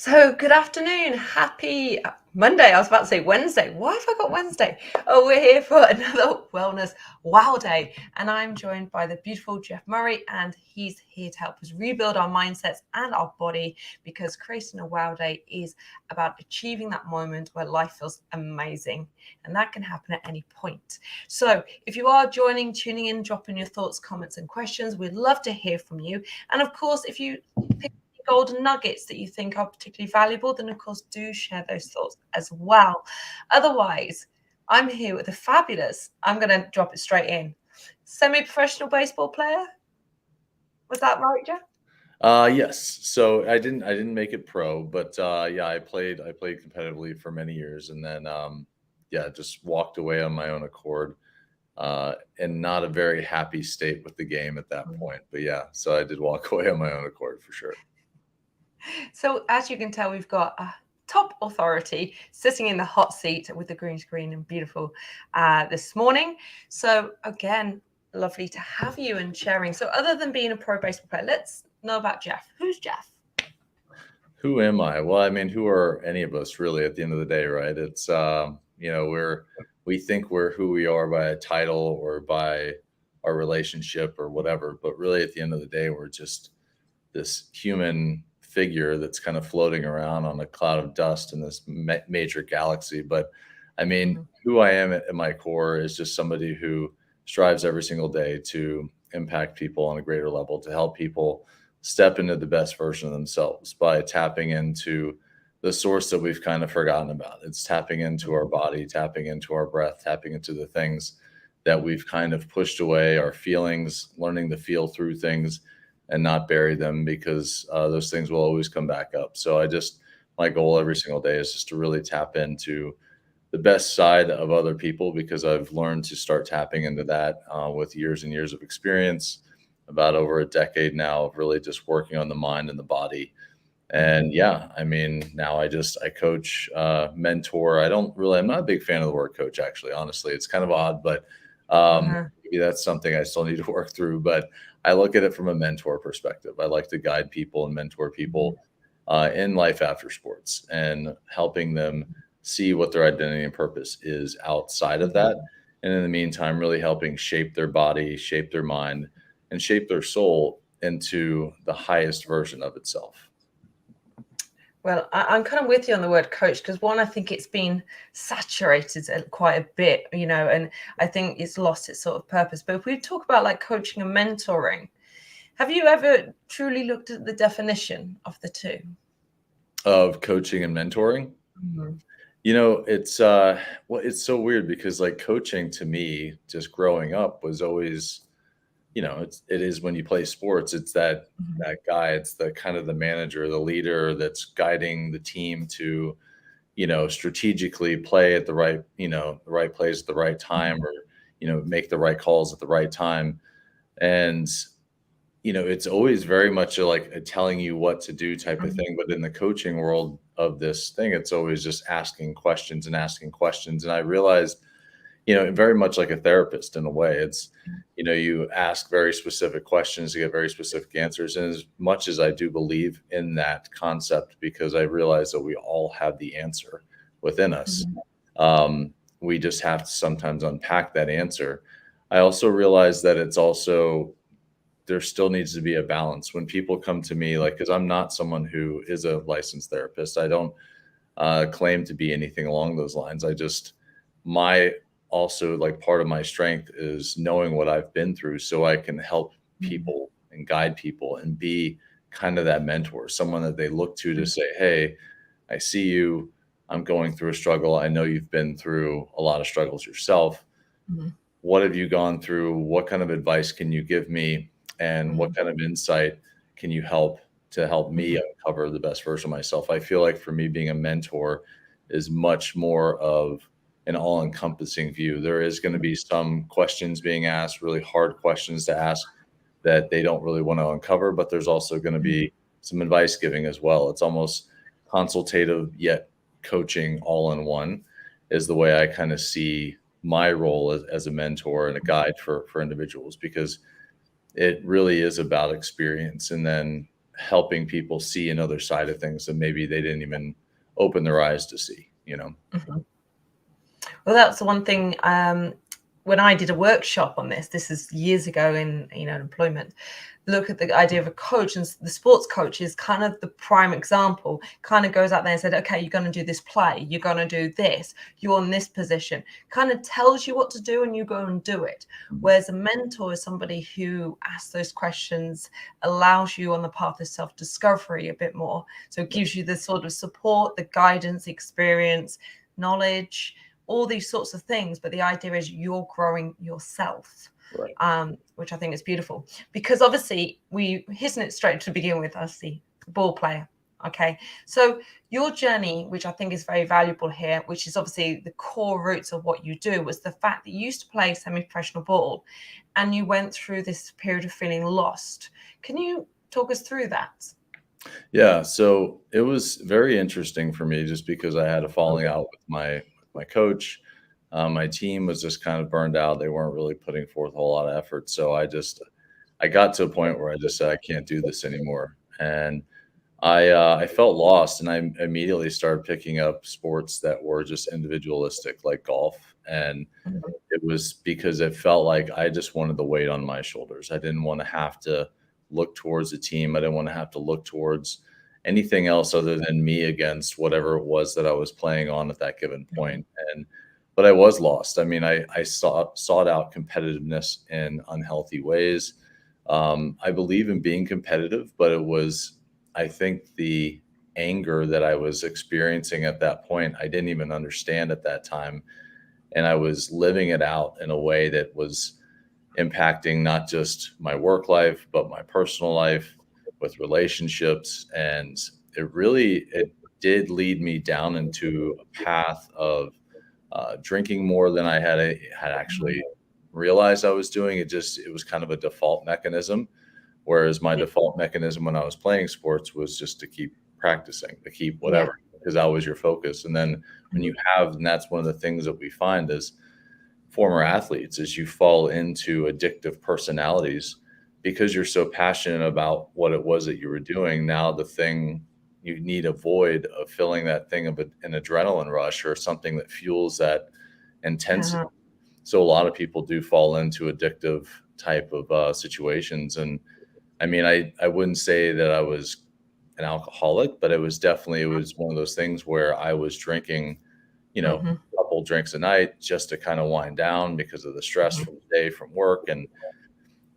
So, good afternoon. Happy Monday. I was about to say Wednesday. Why have I got Wednesday? Oh, we're here for another Wellness Wow Day. And I'm joined by the beautiful Jeff Murray, and he's here to help us rebuild our mindsets and our body because creating a Wow Day is about achieving that moment where life feels amazing. And that can happen at any point. So, if you are tuning in, dropping your thoughts, comments, and questions, we'd love to hear from you. And of course, if you pick golden nuggets that you think are particularly valuable, then of course do share those thoughts as well. Otherwise, I'm here with a fabulous, I'm going to drop it straight in, semi-professional baseball player. Was that right, Jeff? Yes. So I didn't make it pro, but yeah, I played competitively for many years, and then yeah, just walked away on my own accord, and not a very happy state with the game at that point. But yeah, so I did walk away on my own accord for sure. So as you can tell, we've got a top authority sitting in the hot seat with the green screen and beautiful this morning. So again, lovely to have you and sharing. So other than being a pro baseball player, let's know about Jeff. Who's Jeff? Who am I? Well, I mean, who are any of us really at the end of the day, right? It's we think we're who we are by a title or by our relationship or whatever, but really at the end of the day, we're just this human figure that's kind of floating around on a cloud of dust in this major galaxy. But I mean, Mhm. who I am at my core is just somebody who strives every single day to impact people on a greater level, to help people step into the best version of themselves by tapping into the source that we've kind of forgotten about. It's tapping into our body, tapping into our breath, tapping into the things that we've kind of pushed away, our feelings, learning to feel through things and not bury them because those things will always come back up. So my goal every single day is just to really tap into the best side of other people because I've learned to start tapping into that with years and years of experience, about over a decade now of really just working on the mind and the body. And yeah, I mean, now I coach, mentor. I'm not a big fan of the word coach, actually. Honestly, it's kind of odd, but Uh-huh. maybe that's something I still need to work through. But I look at it from a mentor perspective. I like to guide people and mentor people in life after sports and helping them see what their identity and purpose is outside of that. And in the meantime, really helping shape their body, shape their mind, and shape their soul into the highest version of itself. Well, I'm kind of with you on the word coach because one, I think it's been saturated quite a bit, and I think it's lost its sort of purpose. But if we talk about like coaching and mentoring, have you ever truly looked at the definition of the two? Of coaching and mentoring? Mhm. It's so weird because, like, coaching to me, just growing up was always, it is when you play sports, it's Mhm. that guy, it's the kind of the manager, the leader that's guiding the team to, strategically play at the right place at the right time Mhm. or, make the right calls at the right time. And it's always very much like a telling you what to do type of Mhm. thing. But in the coaching world of this thing, it's always just asking questions and asking questions. And I realized, very much like a therapist in a way, you ask very specific questions to get very specific answers. And as much as I do believe in that concept, because I realize that we all have the answer within us, Mhm. we just have to sometimes unpack that answer. I also realize that it's also there still needs to be a balance when people come to me, like, because I'm not someone who is a licensed therapist. I don't claim to be anything along those lines. My also, like, part of my strength is knowing what I've been through so I can help Mhm. people and guide people and be kind of that mentor, someone that they look to say, hey, I see you. I'm going through a struggle. I know you've been through a lot of struggles yourself. Mhm. What have you gone through? What kind of advice can you give me? And what Mhm. kind of insight can you help me Mhm. uncover the best version of myself? I feel like for me, being a mentor is much more of an all-encompassing view. There is going to be some questions being asked, really hard questions to ask that they don't really want to uncover, but there's also going to Mhm. be some advice giving as well. It's almost consultative yet coaching all in one is the way I kind of see my role as a mentor and a guide for individuals, because it really is about experience and then helping people see another side of things that maybe they didn't even open their eyes to see, you know? Mhm. Well, that's the one thing. When I did a workshop on this is years ago in employment. Look at the idea of a coach, and the sports coach is kind of the prime example. Kind of goes out there and said, "Okay, you're going to do this play. You're going to do this. You're in this position." Kind of tells you what to do, and you go and do it. Whereas a mentor is somebody who asks those questions, allows you on the path of self-discovery a bit more. So it gives you the sort of support, the guidance, experience, knowledge, all these sorts of things, but the idea is you're growing yourself, Right. which I think is beautiful, because obviously we hitting it straight to begin with. I see ball player. Okay, so your journey, which I think is very valuable here, which is obviously the core roots of what you do, was the fact that you used to play semi-professional ball and you went through this period of feeling lost. Can you talk us through that? Yeah, so it was very interesting for me just because I had a falling out with my coach. My team was just kind of burned out. They weren't really putting forth a whole lot of effort. So I got to a point where I just said I can't do this anymore, and I felt lost, and I immediately started picking up sports that were just individualistic, like golf, and Mhm. it was because it felt like I just wanted the weight on my shoulders. I didn't want to have to look towards a team. I didn't want to have to look towards anything else other than me against whatever it was that I was playing on at that given point. And but I was lost. I mean, I sought out competitiveness in unhealthy ways. I believe in being competitive, but it was, I think, the anger that I was experiencing at that point, I didn't even understand at that time, and I was living it out in a way that was impacting not just my work life, but my personal life with relationships. And it did lead me down into a path of drinking more than had actually realized I was doing. It was kind of a default mechanism. Whereas my default mechanism when I was playing sports was just to keep practicing, to keep Yeah. whatever, because that was your focus. And then when you have, and that's one of the things that we find as former athletes, is you fall into addictive personalities because you're so passionate about what it was that you were doing. Now the thing you need a void of filling that thing of an adrenaline rush or something that fuels that intensity. Uh-huh. So a lot of people do fall into addictive type of situations. And I mean, I wouldn't say that I was an alcoholic, but it was one of those things where I was drinking, Mhm. a couple drinks a night just to kind of wind down because of the stress Mhm. from the day from work. And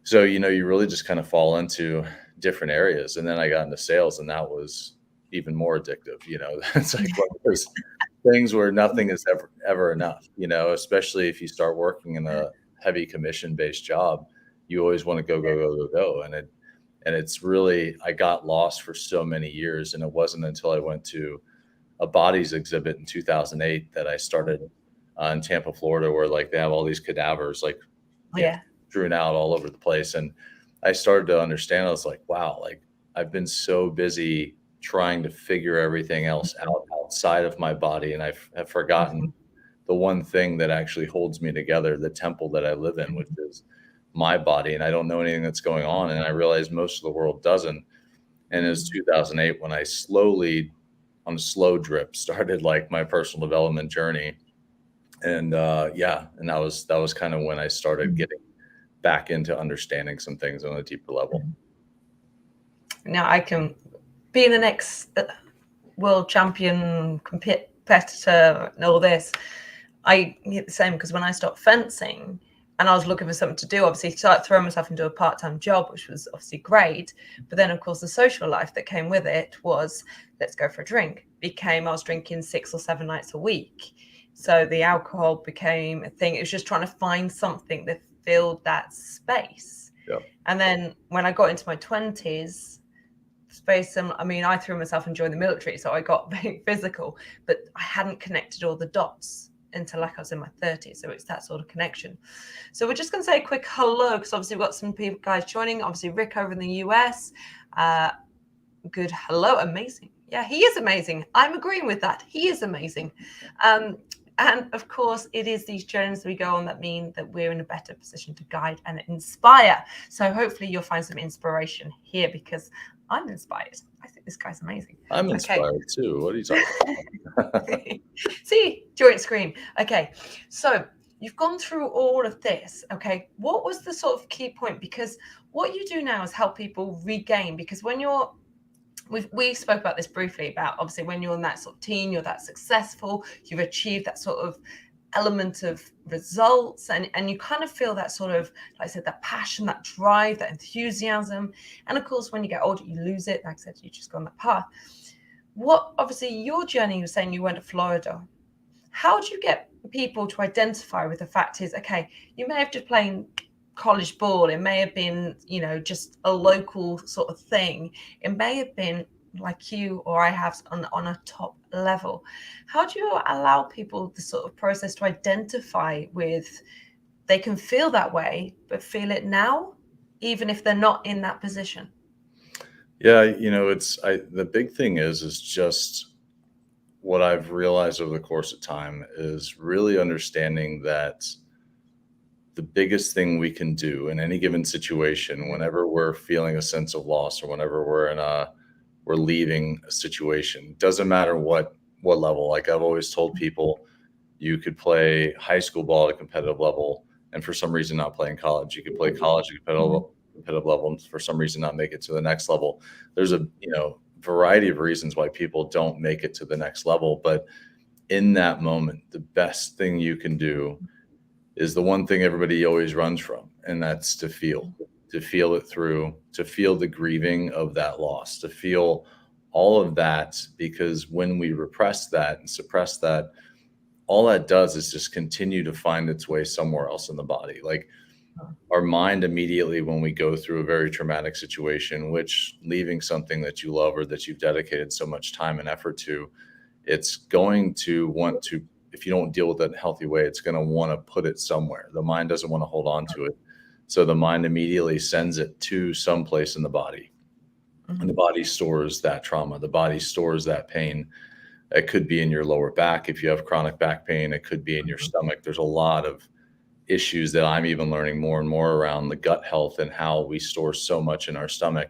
so, you really just kind of fall into different areas. And then I got into sales, and that was even more addictive. It's like one of those things where nothing is ever enough, especially if you start working in a heavy commission based job. You always want to go, go, go, go, go. And it's really, I got lost for so many years. And it wasn't until I went to a bodies exhibit in 2008 that I started in Tampa, Florida, where like they have all these cadavers, like, you know, Yeah. strewn out all over the place. And I started to understand, I was like, wow, like I've been so busy trying to figure everything else Mhm. out outside of my body. And have forgotten Mhm. the one thing that actually holds me together, the temple that I live in, which Mhm. is my body. And I don't know anything that's going on. And I realized most of the world doesn't. And it was 2008 when I slowly, on a slow drip, started like my personal development journey. And yeah, and that was kind of when I started Mhm. getting back into understanding some things on a deeper level. Mhm. Now I can be the next world champion competitor and all this. I get the same because when I stopped fencing and I was looking for something to do, obviously started throwing myself into a part-time job, which was obviously great. But then of course the social life that came with it was let's go for a drink. Became I was drinking 6 or 7 nights a week. So the alcohol became a thing. It was just trying to find something that filled that space. Yeah. And then when I got into my 20s, very similar. I mean, I threw myself and joined the military, so I got very physical, but I hadn't connected all the dots until like I was in my 30s. So it's that sort of connection. So we're just going to say a quick hello because obviously we've got some people guys joining. Obviously Rick over in the US. Uh, good hello, amazing. Yeah, he is amazing. I'm agreeing with that. He is amazing. Um, and of course, it is these journeys we go on that mean that we're in a better position to guide and inspire. So hopefully you'll find some inspiration here because I'm inspired. I think this guy's amazing. I'm Okay. inspired too. What are you talking about? See, joint scream. Okay. So you've gone through all of this. Okay. What was the sort of key point? Because what you do now is help people regain. Because when you're we spoke about this briefly about obviously when you're in that sort of teen, you're that successful, you've achieved that sort of element of results, and you kind of feel that sort of, like I said, that passion, that drive, that enthusiasm. And of course, when you get older, you lose it. Like I said, you just go on that path. What obviously your journey, you were saying you went to Florida. How do you get people to identify with the fact is, okay, you may have just playing college ball, it may have been, just a local sort of thing, it may have been like you or I have on a top level. How do you allow people the sort of process to identify with, they can feel that way but feel it now, even if they're not in that position? Yeah, the big thing is just what I've realized over the course of time is really understanding that the biggest thing we can do in any given situation, whenever we're feeling a sense of loss or whenever we're leaving a situation, doesn't matter what level. Like I've always told people, you could play high school ball at a competitive level and for some reason not play in college. You could play college at a competitive level and for some reason not make it to the next level. There's a variety of reasons why people don't make it to the next level, but in that moment, the best thing you can do is the one thing everybody always runs from, and that's to feel it through, to feel the grieving of that loss, to feel all of that, because when we repress that and suppress that, all that does is just continue to find its way somewhere else in the body. Like our mind immediately, when we go through a very traumatic situation, which leaving something that you love or that you've dedicated so much time and effort to, it's going to want to, if you don't deal with it in a healthy way, it's going to want to put it somewhere. The mind doesn't want to hold on to it. So the mind immediately sends it to some place in the body. And the body stores that trauma. The body stores that pain. It could be in your lower back if you have chronic back pain. It could be in your stomach. There's a lot of issues that I'm even learning more and more around the gut health and how we store so much in our stomach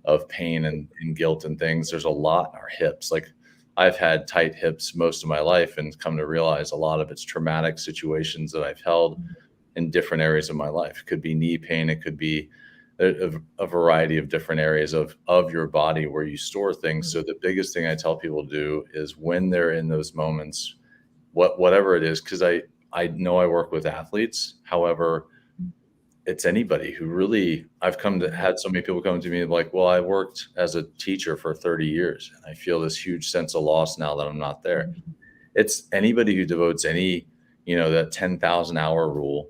of pain and guilt and things. There's a lot in our hips. Like I've had tight hips most of my life and come to realize a lot of it's traumatic situations that I've held in different areas of my life. It could be knee pain. It could be a variety of different areas of your body where you store things. So the biggest thing I tell people to do is when they're in those moments, whatever it is, because I know I work with athletes. However, it's anybody who really, I've had so many people come to me like, well, I worked as a teacher for 30 years and I feel this huge sense of loss now that I'm not there. It's anybody who devotes any, that 10,000 hour rule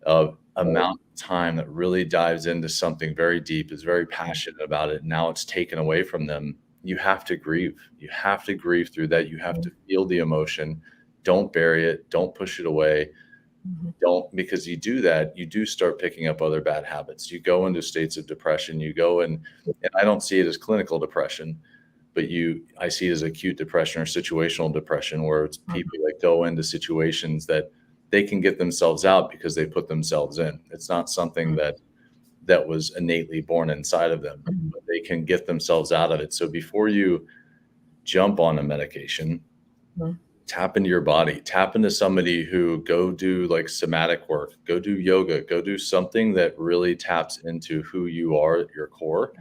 of amount of time that really dives into something very deep, is very passionate about it. Now it's taken away from them. You have to grieve. You have to grieve through that. You have to feel the emotion. Don't bury it. Don't push it away. Because you do that, you do start picking up other bad habits. You go into states of depression. You go and I don't see it as clinical depression, but I see it as acute depression or situational depression, where it's people that go into situations that they can get themselves out because they put themselves in. It's not something that was innately born inside of them, but they can get themselves out of it. So before you jump on a medication, tap into your body, tap into somebody who go do like somatic work, go do yoga, go do something that really taps into who you are at your core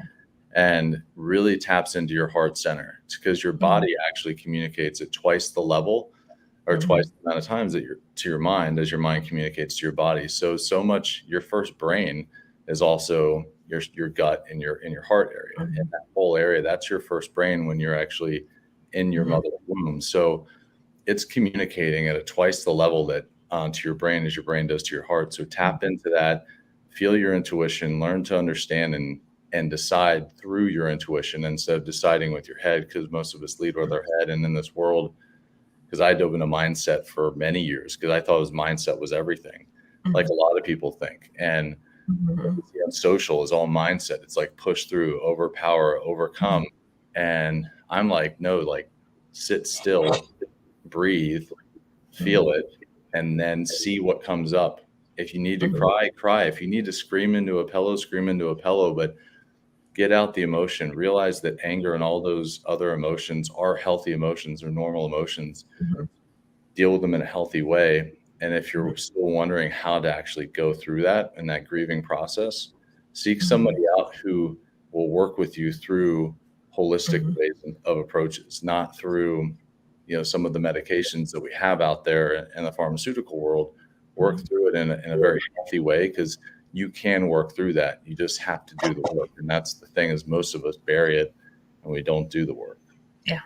and really taps into your heart center. It's because your body actually communicates at twice the level or twice the amount of times that to your mind as your mind communicates to your body. So much your first brain is also your gut and your heart area. And that whole area, that's your first brain when you're actually in your mother's womb. So it's communicating at a twice the level that to your brain as your brain does to your heart. So tap into that, feel your intuition, learn to understand and decide through your intuition instead of deciding with your head, because most of us lead with our head. And in this world, because I dove into mindset for many years because I thought mindset was everything, like a lot of people think. And social is all mindset. It's like push through, overpower, overcome. And I'm like, no, like sit still, breathe, feel it, and then see what comes up. If you need to cry, cry. If you need to scream into a pillow, scream into a pillow. But get out the emotion, realize that anger and all those other emotions are healthy emotions or normal emotions, Mhm. deal with them in a healthy way. And if you're still wondering how to actually go through that and that grieving process, seek somebody Mhm. out who will work with you through holistic Mhm. ways of approaches, not through, some of the medications that we have out there in the pharmaceutical world. Work Mhm. through it in a very healthy way, because you can work through that. You just have to do the work. And that's the thing, is most of us bury it and we don't do the work. Yeah.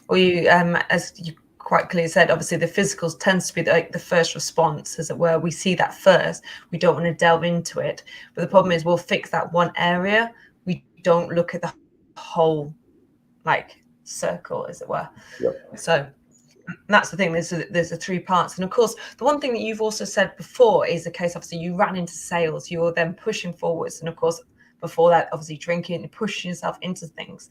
Well, as you quite clearly said, obviously the physical tends to be like the first response, as it were. We see that first. We don't want to delve into it. But the problem is we'll fix that one area. We don't look at the whole like circle, as it were. Yep. So that's the thing. There's the three parts, and of course, the one thing that you've also said before is the case. Obviously, you ran into sales. You were then pushing forwards, and of course, before that, obviously drinking and pushing yourself into things.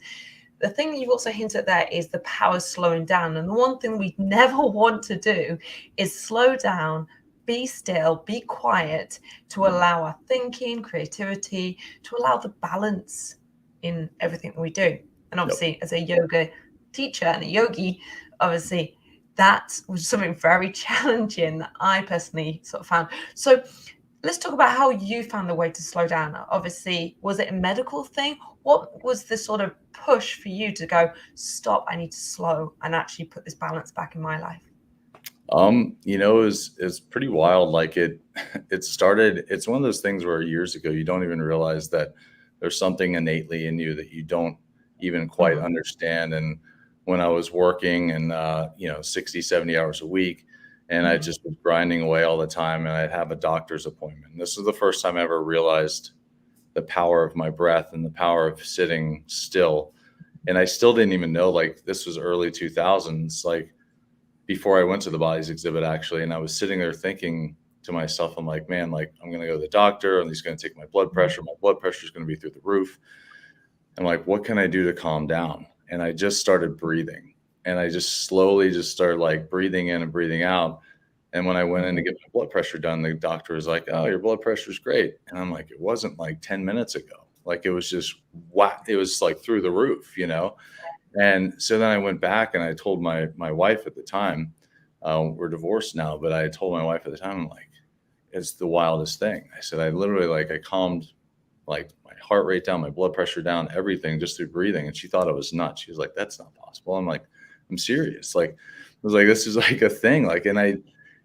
The thing that you've also hinted at there is the power slowing down, and the one thing we never want to do is slow down, be still, be quiet, to allow our thinking, creativity, to allow the balance in everything that we do. And Yep. obviously, as a yoga teacher and a yogi, obviously that was something very challenging that I personally sort of found. So let's talk about how you found the way to slow down. Obviously, was it a medical thing? What was the sort of push for you to go, stop, I need to slow and actually put this balance back in my life? It's pretty wild. Like it started, it's one of those things where years ago, you don't even realize that there's something innately in you that you don't even quite Mhm. understand. And when I was working and, 60, 70 hours a week, and I Mhm. just was grinding away all the time, and I'd have a doctor's appointment. And this was the first time I ever realized the power of my breath and the power of sitting still. And I still didn't even know, like, this was early 2000s. Like, before I went to the bodies exhibit, actually. And I was sitting there thinking to myself, I'm like, man, like, I'm going to go to the doctor and he's going to take my blood pressure. My blood pressure is going to be through the roof. I'm like, what can I do to calm down? And I just started breathing, and I just slowly just started like breathing in and breathing out. And when I went in to get my blood pressure done, the doctor was like, oh, your blood pressure is great. And I'm like, it wasn't like 10 minutes ago. Like, it was just, wow. It was like through the roof. And so then I went back and I told my wife at the time, we're divorced now, but I told my wife at the time, I'm like, it's the wildest thing. I said, I literally, like, I calmed like my heart rate down, my blood pressure down, everything, just through breathing. And she thought it was nuts. She was like, that's not possible. I'm like, I'm serious. Like, I was like, this is like a thing. Like,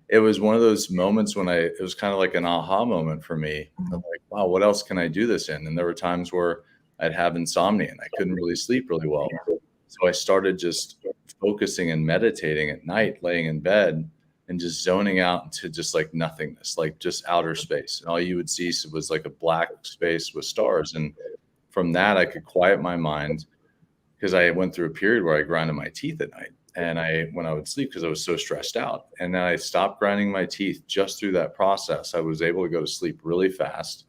it was one of those moments when it was kind of like an aha moment for me. I'm Mhm. like, wow, what else can I do this in? And there were times where I'd have insomnia and I couldn't really sleep really well. So I started just focusing and meditating at night, laying in bed and just zoning out into just like nothingness, like just outer space. And all you would see was like a black space with stars. And from that, I could quiet my mind, because I went through a period where I grinded my teeth at night. And when I would sleep, because I was so stressed out. And then I stopped grinding my teeth. Just through that process, I was able to go to sleep really fast,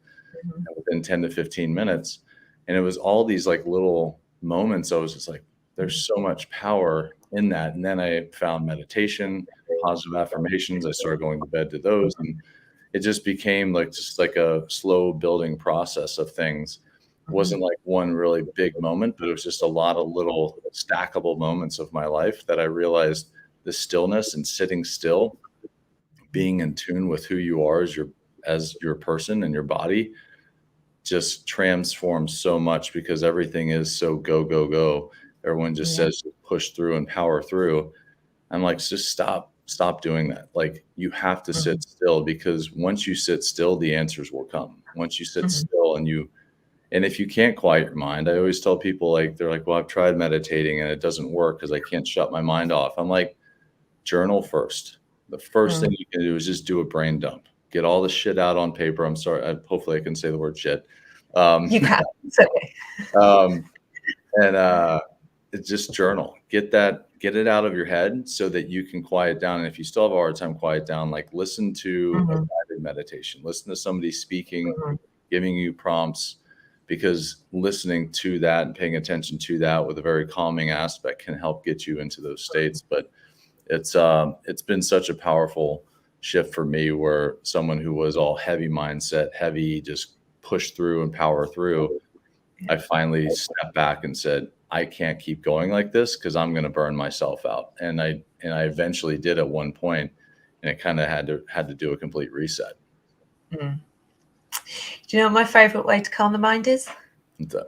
Mhm. within 10 to 15 minutes. And it was all these like little moments. I was just like, there's so much power in that. And then I found meditation, positive affirmations. I started going to bed to those. And it just became like just like a slow building process of things. It Mhm. wasn't like one really big moment, but it was just a lot of little stackable moments of my life that I realized the stillness and sitting still, being in tune with who you are as your person and your body, just transforms so much, because everything is so go, go, go. Everyone just Yeah. says push through and power through. I'm like, just stop doing that. Like, you have to Mhm. sit still, because once you sit still, the answers will come. Once you sit Mhm. still and if you can't quiet your mind, I always tell people, like, they're like, well, I've tried meditating and it doesn't work because I can't shut my mind off. I'm like, journal first. The first thing Mhm. you can do is just do a brain dump. Get all the shit out on paper. I'm sorry. Hopefully I can say the word shit. Um, You can. It's okay. um, and it's just journal. Get it out of your head so that you can quiet down. And if you still have a hard time quiet down, like, listen to a Mhm. guided meditation. Listen to somebody speaking, Mhm. giving you prompts, because listening to that and paying attention to that with a very calming aspect can help get you into those states. But it's been such a powerful shift for me, where someone who was all heavy mindset, heavy, just push through and power through, I finally stepped back and said, I can't keep going like this because I'm going to burn myself out. And I eventually did at one point, and it kind of had to do a complete reset. Mm. Do you know what my favourite way to calm the mind is? So,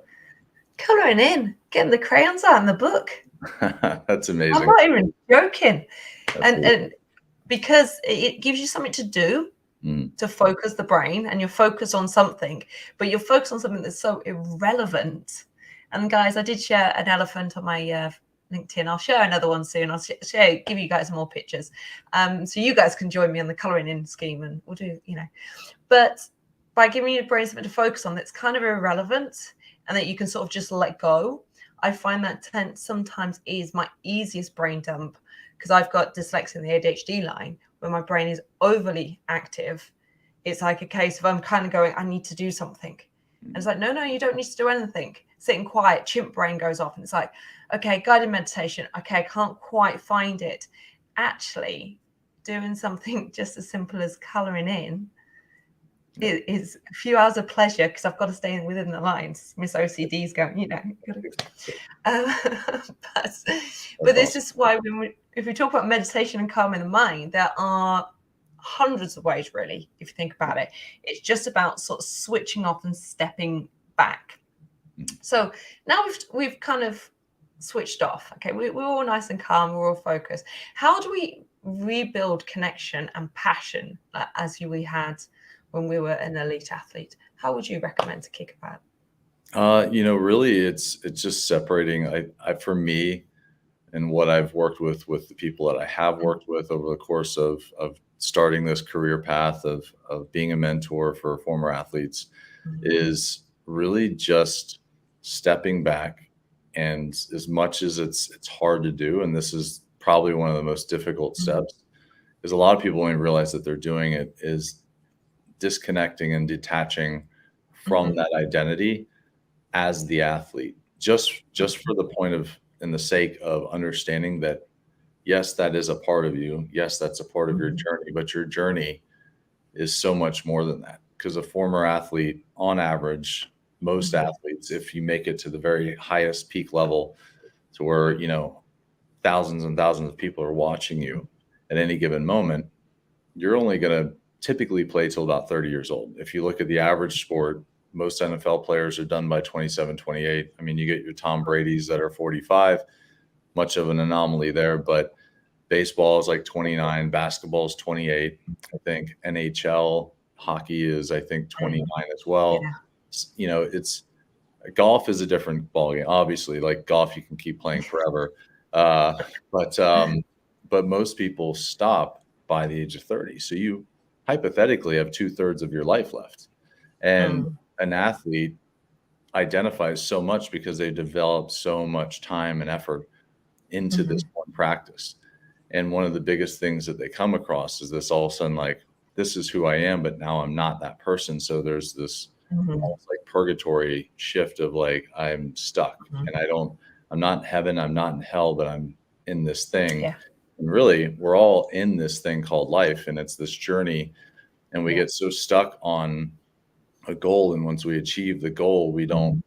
Colouring in, getting the crayons out in the book. that's I'm amazing. not even joking. That's And because it gives you something to do to focus the brain, and you're focused on something, but you're focused on something that's so irrelevant. And guys, I did share an elephant on my LinkedIn. I'll share another one soon. I'll give you guys more pictures, so you guys can join me on the colouring in scheme, and we'll do, But by giving your brain something to focus on that's kind of irrelevant and that you can sort of just let go, I find that sometimes is my easiest brain dump, because I've got dyslexia in the ADHD line where my brain is overly active. It's like a case of I'm kind of going, I need to do something. And it's like, no, you don't need to do anything. Sitting quiet, chimp brain goes off. And it's like, okay, guided meditation. Okay, I can't quite find it. Actually, doing something just as simple as colouring in is a few hours of pleasure, because I've got to stay within the lines. Miss OCD's going, but this is why if we talk about meditation and calming the mind, there are hundreds of ways, really, if you think about it. It's just about sort of switching off and stepping back. So now we've kind of switched off. Okay, we're all nice and calm, we're all focused. How do we rebuild connection and passion as we had when we were an elite athlete? How would you recommend to kick about? Really, it's just separating. For me, and what I've worked with the people that I have worked with over the course of starting this career path of being a mentor for former athletes, is really just stepping back. And as much as it's hard to do, and this is probably one of the most difficult steps, is a lot of people only realize that they're doing it, is disconnecting and detaching from that identity as the athlete, just for the point of, in the sake of understanding that, yes, that is a part of you. Yes, that's a part of your journey, but your journey is so much more than that. Because a former athlete, on average, most athletes, if you make it to the very highest peak level, to where, thousands and thousands of people are watching you at any given moment, you're only going to typically play till about 30 years old. If you look at the average sport, most NFL players are done by 27, 28. I mean, you get your Tom Brady's that are 45, much of an anomaly there, but baseball is like 29, basketball is 28. I think NHL hockey is, I think, 29 as well. Yeah. It's golf is a different ballgame. Obviously, like golf, you can keep playing forever. But most people stop by the age of 30. So you hypothetically have 2/3 of your life left. And an athlete identifies so much because they developed so much time and effort into this one practice. And one of the biggest things that they come across is this, all of a sudden, like, this is who I am, but now I'm not that person. So there's this almost like purgatory shift of like, I'm stuck and I'm not in heaven, I'm not in hell, but I'm in this thing. Yeah. And really, we're all in this thing called life, and it's this journey. And we get so stuck on a goal. And once we achieve the goal, we don't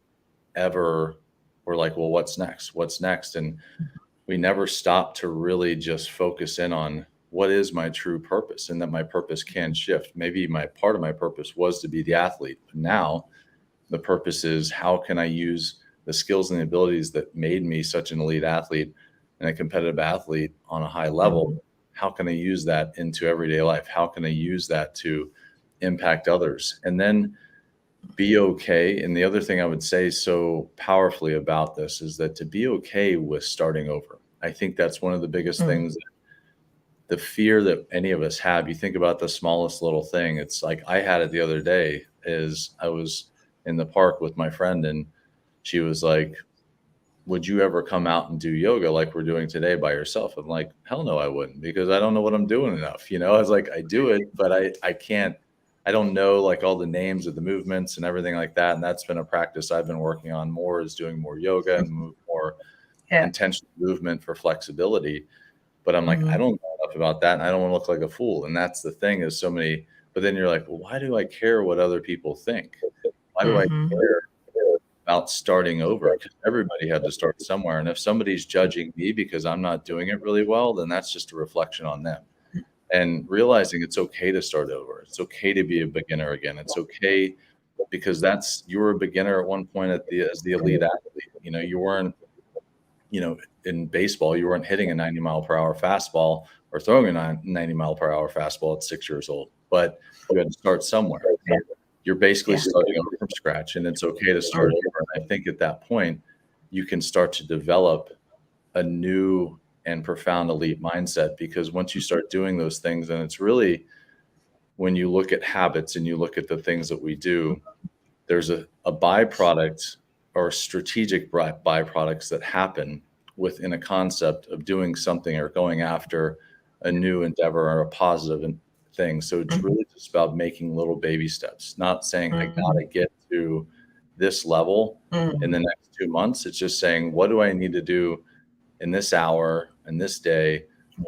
ever, we're like, well, what's next? What's next? And we never stop to really just focus in on what is my true purpose, and that my purpose can shift. Maybe part of my purpose was to be the athlete, but now the purpose is, how can I use the skills and the abilities that made me such an elite athlete and a competitive athlete on a high level? How can I use that into everyday life? How can I use that to impact others? And then be okay. And the other thing I would say so powerfully about this is that to be okay with starting over. I think that's one of the biggest things, the fear that any of us have. You think about the smallest little thing. It's like, I had it the other day, is I was in the park with my friend, and she was like, would you ever come out and do yoga like we're doing today by yourself? I'm like, hell no, I wouldn't, because I don't know what I'm doing enough. I was like, I do it, but I can't, I don't know like all the names of the movements and everything like that. And that's been a practice I've been working on more, is doing more yoga and more intentional movement for flexibility. But I'm like, I don't know enough about that, and I don't want to look like a fool. And that's the thing, is so many, but then you're like, well, why do I care what other people think? Why do I care about starting over, because everybody had to start somewhere. And if somebody's judging me because I'm not doing it really well, then that's just a reflection on them. And realizing it's okay to start over. It's okay to be a beginner again. It's okay, because you were a beginner at one point as the elite athlete. You weren't, in baseball, you weren't hitting a 90-mile-per-hour fastball or throwing a 90-mile-per-hour fastball at 6 years old, but you had to start somewhere. You're basically starting over from scratch, and it's okay to start over. And I think at that point, you can start to develop a new and profound elite mindset, because once you start doing those things, and it's really, when you look at habits and you look at the things that we do, there's a byproduct or strategic byproducts that happen within a concept of doing something or going after a new endeavor or a positive thing. So it's really just about making little baby steps, not saying I gotta get to this level in the next 2 months. It's just saying, what do I need to do in this hour and this day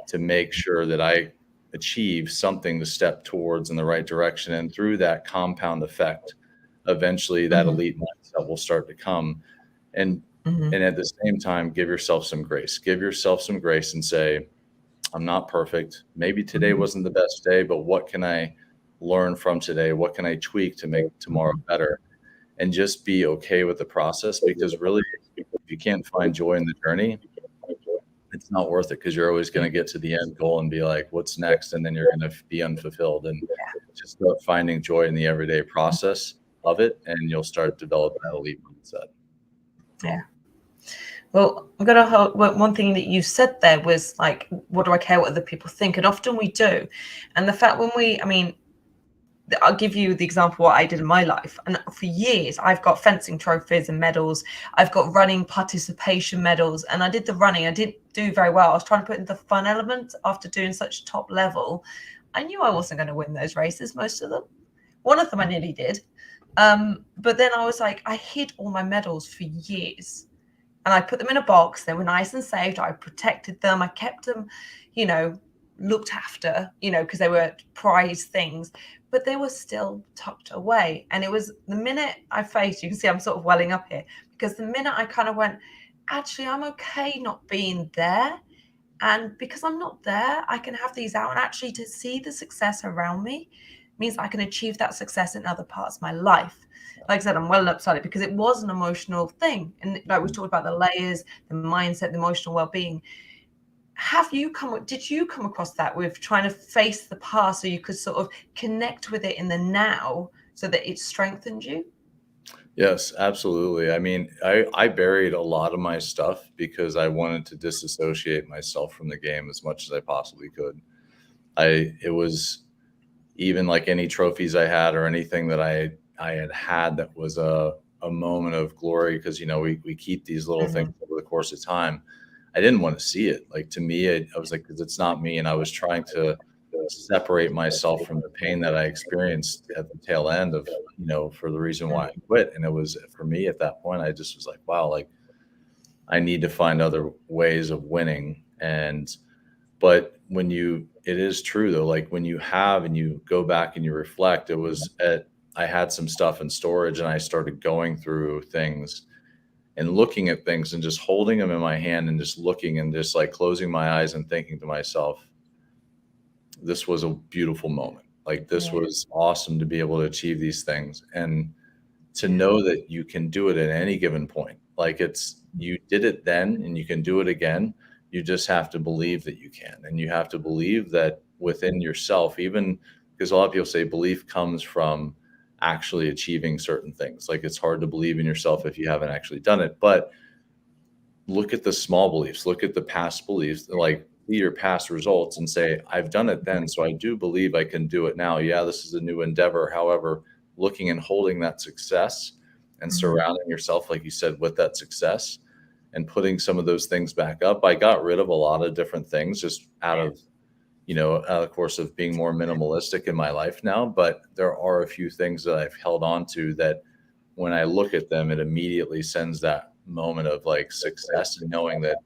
to make sure that I achieve something to step towards in the right direction? And through that compound effect, eventually that elite mindset will start to come. And at the same time, give yourself some grace. Give yourself some grace and say, I'm not perfect. Maybe today wasn't the best day, but what can I learn from today? What can I tweak to make tomorrow better? And just be okay with the process, because really, if you can't find joy in the journey, it's not worth it, because you're always going to get to the end goal and be like, what's next? And then you're going to be unfulfilled. And just start finding joy in the everyday process of it, and you'll start developing that elite mindset. Yeah. Well, I'm going to one thing that you said there was like, what do I care what other people think? And often we do. And the fact I'll give you the example what I did in my life. And for years, I've got fencing trophies and medals. I've got running participation medals. And I did the running. I didn't do very well. I was trying to put in the fun element after doing such top level. I knew I wasn't going to win those races, most of them. One of them I nearly did. But then I was like, I hid all my medals for years. And I put them in a box. They were nice and safe. I protected them. I kept them, looked after, because they were prized things. But they were still tucked away. And it was the minute I faced, you can see I'm sort of welling up here, because the minute I kind of went, actually, I'm okay not being there. And because I'm not there, I can have these out. And actually to see the success around me means I can achieve that success in other parts of my life. Like I said, I'm well upside because it was an emotional thing. And like we talked about the layers, the mindset, the emotional well-being. Did you come across that with trying to face the past so you could sort of connect with it in the now so that it strengthened you? Yes, absolutely. I mean, I buried a lot of my stuff because I wanted to disassociate myself from the game as much as I possibly could. It was even like any trophies I had or anything that I had that was a moment of glory, because we keep these little things over the course of time. I didn't want to see it. Like, to me, I was like, because it's not me, and I was trying to separate myself from the pain that I experienced at the tail end of, for the reason why I quit. And it was, for me at that point, I just was like, wow, like I need to find other ways of winning. But it is true though, like when you have, and you go back and you reflect, I had some stuff in storage, and I started going through things and looking at things and just holding them in my hand and just looking and just like closing my eyes and thinking to myself, this was a beautiful moment. Like, this was awesome to be able to achieve these things, and to know that you can do it at any given point. Like, you did it then and you can do it again. You just have to believe that you can. And you have to believe that within yourself, even because a lot of people say belief comes from actually achieving certain things. Like, it's hard to believe in yourself if you haven't actually done it. But look at the small beliefs, look at the past beliefs, like see your past results and say, I've done it then, so I do believe I can do it now. Yeah, this is a new endeavor. However, looking and holding that success and surrounding yourself, like you said, with that success and putting some of those things back up. I got rid of a lot of different things just out of the course of being more minimalistic in my life now. But there are a few things that I've held on to that when I look at them, it immediately sends that moment of like success, and knowing that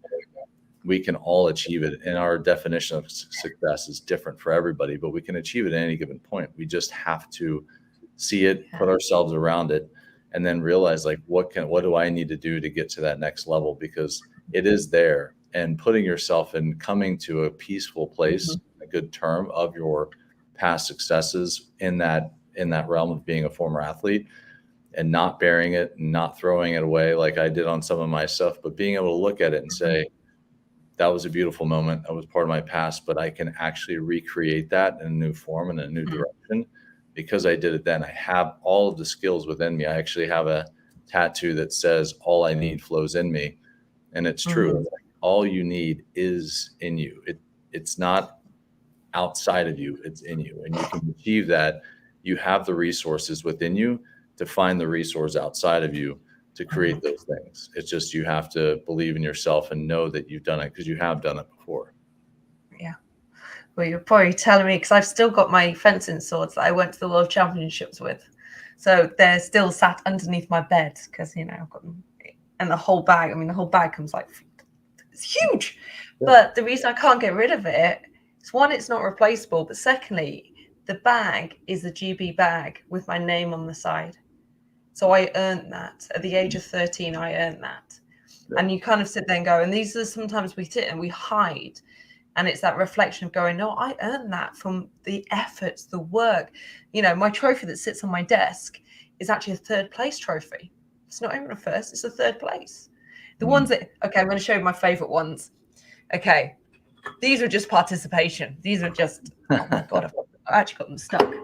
we can all achieve it. And our definition of success is different for everybody, but we can achieve it at any given point. We just have to see it, put ourselves around it, and then realize like what do I need to do to get to that next level, because it is there. And putting yourself in, coming to a peaceful place, Mhm. a good term of your past successes in that realm of being a former athlete, and not burying it and not throwing it away like I did on some of my stuff, but being able to look at it and Mhm. say, that was a beautiful moment. That was part of my past, but I can actually recreate that in a new form and a new Mhm. direction because I did it then. I have all of the skills within me. I actually have a tattoo that says, all I need flows in me. And it's true. Mhm. It's like, all you need is in you. It's not outside of you, it's in you. And you can achieve that. You have the resources within you to find the resource outside of you to create Mhm. those things. It's just you have to believe in yourself and know that you've done it, because you have done it before. Yeah. Well, you're probably telling me because I've still got my fencing swords that I went to the World Championships with. So they're still sat underneath my bed because, I've got them. And the whole bag, I mean, the whole bag comes like, it's huge. Yeah. But the reason I can't get rid of it is one, it's not replaceable. But secondly, the bag is a GB bag with my name on the side. So I earned that. At the age of 13, I earned that. Yeah. And you kind of sit there and go, and these are sometimes we sit and we hide. And it's that reflection of going, no, I earned that from the efforts, the work. My trophy that sits on my desk is actually a third place trophy. It's not even a first, it's a third place. The ones that, okay, I'm going to show you my favorite ones. Okay, these are just participation. These are just, oh my God, I actually got them stuck. But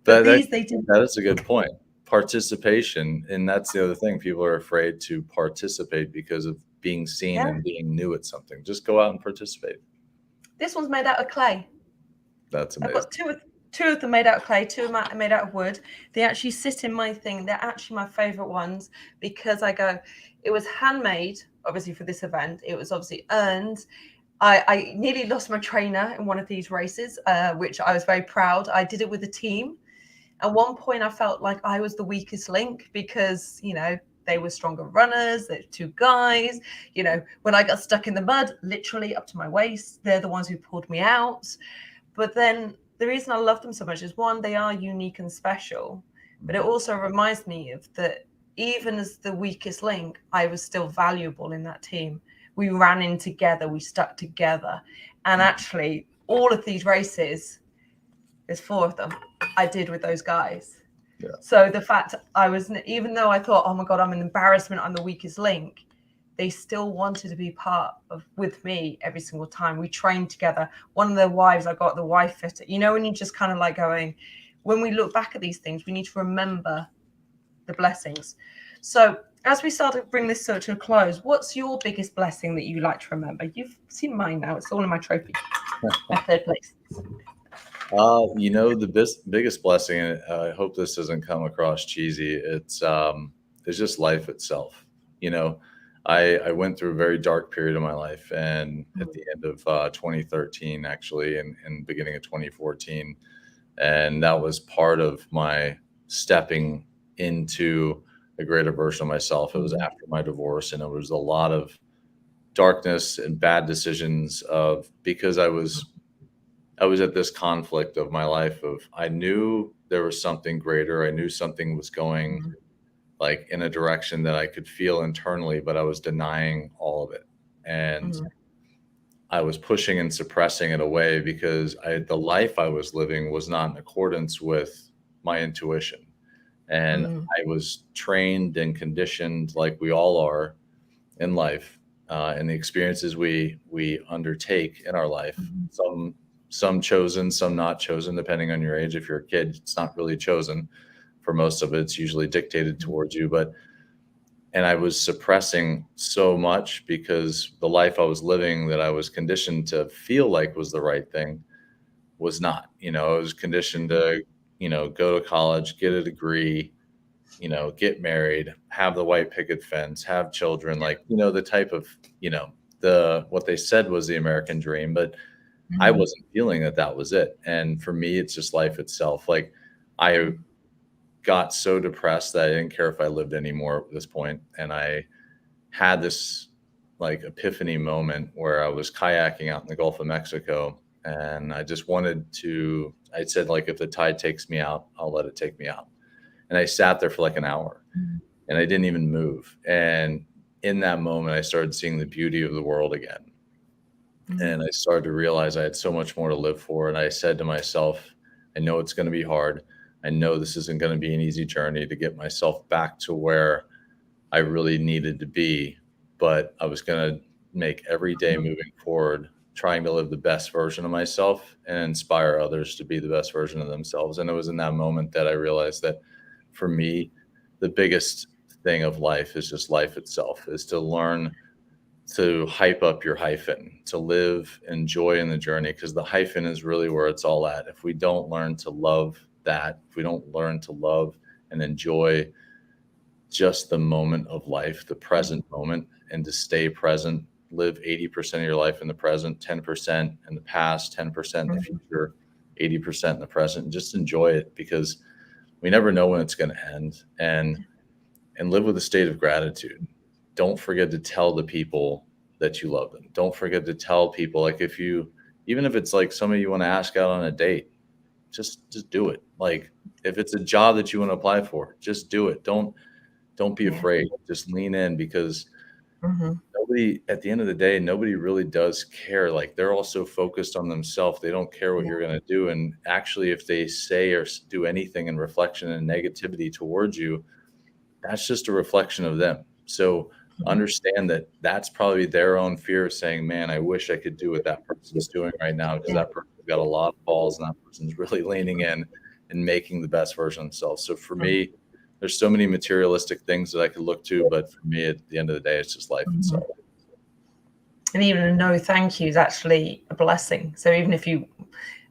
That that these, they did. that is a good point. Participation, and that's the other thing. People are afraid to participate because of being seen Yeah, and being new at something. Just go out and participate. this one's made out of clay. That's I've amazing. got two of them made out of clay, two of them are made out of wood. They actually sit in my thing. They're actually my favorite ones because it was handmade, obviously, for this event. It was obviously earned. I nearly lost my trainer in one of these races, which I was very proud. I did it with a team. At one point, I felt like I was the weakest link because, they were stronger runners. They're two guys. When I got stuck in the mud, literally up to my waist, they're the ones who pulled me out. But then the reason I love them so much is one, they are unique and special, but it also reminds me of that even as the weakest link, I was still valuable in that team. We ran in together, we stuck together. And actually, all of these races, there's four of them, I did with those guys. Yeah. So the fact I was, even though I thought, oh my God, I'm an embarrassment, I'm the weakest link, they still wanted to be part of with me every single time. We trained together. One of their wives, I got the wife fitter. When you just kind of like going, when we look back at these things, we need to remember the blessings. So as we start to bring this to a close, what's your biggest blessing that you like to remember? You've seen mine now. It's all in my trophy. My third place. The biggest blessing, and I hope this doesn't come across cheesy, it's just life itself. You know, I went through a very dark period of my life, and at the end of 2013, actually, and beginning of 2014, and that was part of my stepping into a greater version of myself. It was after my divorce, and it was a lot of darkness and bad decisions because I was at this conflict of my life of, I knew there was something greater. I knew something was going like in a direction that I could feel internally, but I was denying all of it. And I was pushing and suppressing it away because the life I was living was not in accordance with my intuition. And I was trained and conditioned, like we all are in life, and the experiences we undertake in our life. Some chosen, some not chosen, depending on your age. If you're a kid, it's not really chosen. For most of it, it's usually dictated towards you. And I was suppressing so much because the life I was living that I was conditioned to feel like was the right thing was not. I was conditioned to, go to college, get a degree, get married, have the white picket fence, have children, like, the type of, what they said was the American dream, but I wasn't feeling that that was it. And for me, it's just life itself. Like, I got so depressed that I didn't care if I lived anymore at this point. And I had this like epiphany moment where I was kayaking out in the Gulf of Mexico. And I just I said, like, if the tide takes me out, I'll let it take me out. And I sat there for like an hour Mhm. and I didn't even move. And in that moment, I started seeing the beauty of the world again. Mhm. And I started to realize I had so much more to live for. And I said to myself, I know it's going to be hard. I know this isn't going to be an easy journey to get myself back to where I really needed to be, but I was going to make every day moving forward, trying to live the best version of myself and inspire others to be the best version of themselves. And it was in that moment that I realized that for me, the biggest thing of life is just life itself, is to learn to hype up your hyphen, to live and joy in the journey, because the hyphen is really where it's all at. If we don't learn to love that, if we don't learn to love and enjoy just the moment of life, the present moment, and to stay present, live 80% of your life in the present, 10% in the past, 10% in the Mhm. future, 80% in the present, and just enjoy it, because we never know when it's going to end. And live with a state of gratitude. Don't forget to tell the people that you love them. Don't forget to tell people, like, if you, even if it's like somebody you want to ask out on a date, just do it. Like, if it's a job that you want to apply for, just do it. Don't be Yeah. afraid. Just lean in, because Mhm. nobody, at the end of the day, nobody really does care. Like, they're all so focused on themselves. They don't care what Yeah. you're going to do. And actually, if they say or do anything in reflection and negativity towards you, that's just a reflection of them. So Mhm. understand that that's probably their own fear of saying, man, I wish I could do what that person's doing right now, because Yeah. that person's got a lot of balls and that person's really leaning in and making the best version of themselves. So for Mhm. me, there's so many materialistic things that I could look to, but for me, at the end of the day, it's just life Mhm. itself. And even a no thank you is actually a blessing. So even if you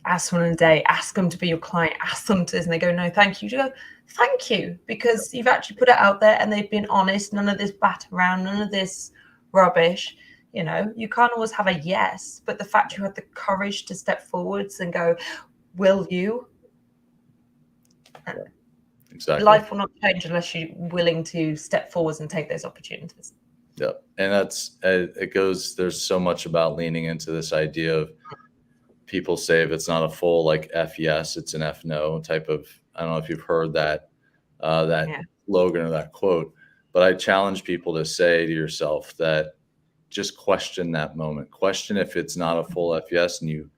ask someone in a day, ask them to be your client, ask them to this, and they go, no, thank you. You go, thank you, because you've actually put it out there and they've been honest. None of this bat around, none of this rubbish. You know, you can't always have a yes, but the fact you had the courage to step forwards and go, will you? Yeah, exactly. Life will not change unless you're willing to step forwards and take those opportunities. Yeah. And that's, it goes, there's so much about leaning into this idea of, people say if it's not a full like F yes, it's an F no type of, I don't know if you've heard that Yeah. slogan or that quote, but I challenge people to say to yourself that, just question that moment. Question if it's not a full F yes and you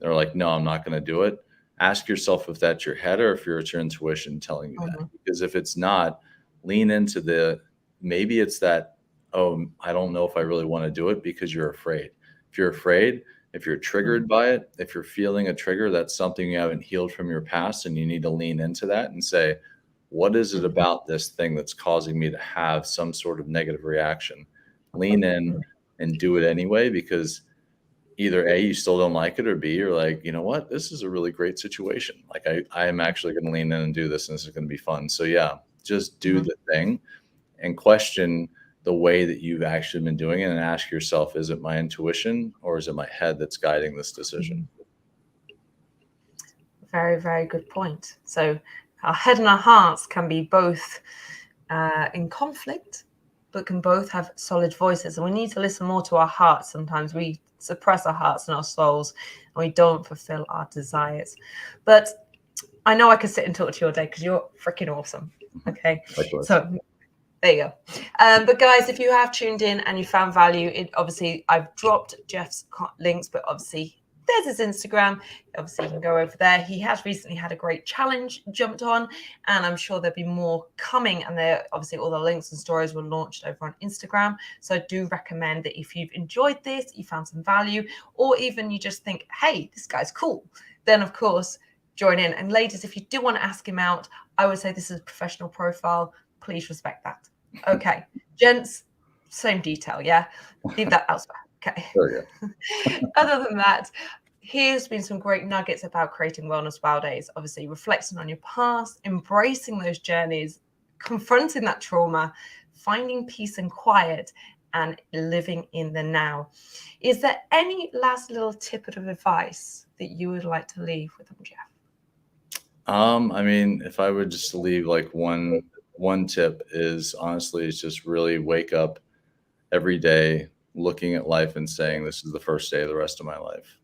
are like, no, I'm not going to do it. Ask yourself if that's your head or if it's your intuition telling you that. Mhm. Because if it's not, lean into the, maybe it's that, oh, I don't know if I really want to do it, because you're afraid. If you're afraid, if you're triggered by it, if you're feeling a trigger, that's something you haven't healed from your past, and you need to lean into that and say, what is it Mhm. about this thing that's causing me to have some sort of negative reaction? Lean in and do it anyway, because either A, you still don't like it, or B, you're like, you know what, this is a really great situation. Like, I am actually going to lean in and do this, and this is going to be fun. So yeah, just do Mhm. the thing and question the way that you've actually been doing it, and ask yourself, is it my intuition or is it my head that's guiding this decision? Mhm. Very, very good point. So our head and our hearts can be both in conflict, but can both have solid voices. And we need to listen more to our hearts. Sometimes we suppress our hearts and our souls, and we don't fulfill our desires. But I know I could sit and talk to you all day because you're freaking awesome. Okay. Likewise. So there you go. But guys, if you have tuned in and you found value, obviously I've dropped Jeff's links, but obviously there's his Instagram. Obviously, you can go over there. He has recently had a great challenge jumped on, and I'm sure there'll be more coming. And there, obviously, all the links and stories were launched over on Instagram. So I do recommend that if you've enjoyed this, you found some value, or even you just think, hey, this guy's cool, then of course join in. And ladies, if you do want to ask him out, I would say this is a professional profile. Please respect that. Okay, gents, same detail, yeah? Leave that elsewhere. Okay. There you Other than that, here's been some great nuggets about creating wellness wow days. Obviously, reflecting on your past, embracing those journeys, confronting that trauma, finding peace and quiet, and living in the now. Is there any last little tidbit of advice that you would like to leave with them, Jeff? go. I mean, if I would just leave like one tip, is honestly, it's just really wake up every day looking at life and saying, this is the first day of the rest of my life.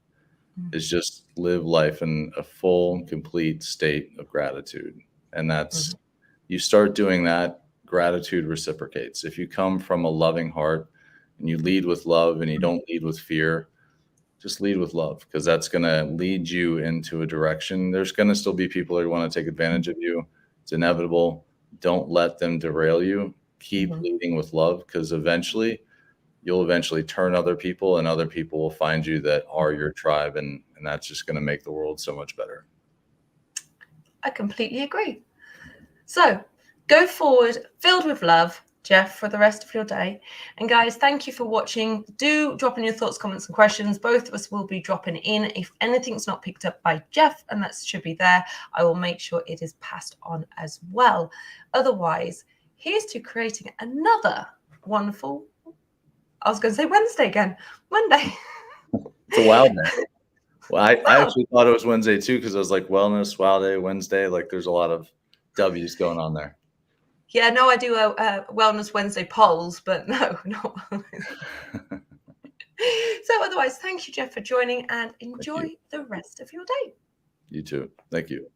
Is just live life in a full, complete state of gratitude. And Mhm. you start doing that, gratitude reciprocates. If you come from a loving heart and you lead with love and you don't lead with fear, just lead with love, because that's going to lead you into a direction. There's going to still be people who want to take advantage of you. It's inevitable. Don't let them derail you. Keep leading with love, because you'll eventually turn other people, and other people will find you that are your tribe. And that's just going to make the world so much better. I completely agree. So go forward, filled with love, Jeff, for the rest of your day. And guys, thank you for watching. Do drop in your thoughts, comments, and questions. Both of us will be dropping in. If anything's not picked up by Jeff, and that should be there, I will make sure it is passed on as well. Otherwise, here's to creating another wonderful, I was going to say Wednesday again, Monday. It's a wild day. Well, I actually thought it was Wednesday too, because I was like, wellness, wow day, Wednesday. Like, there's a lot of W's going on there. Yeah, no, I do a Wellness Wednesday polls, but no, not. So otherwise, thank you, Jeff, for joining, and enjoy the rest of your day. You too. Thank you.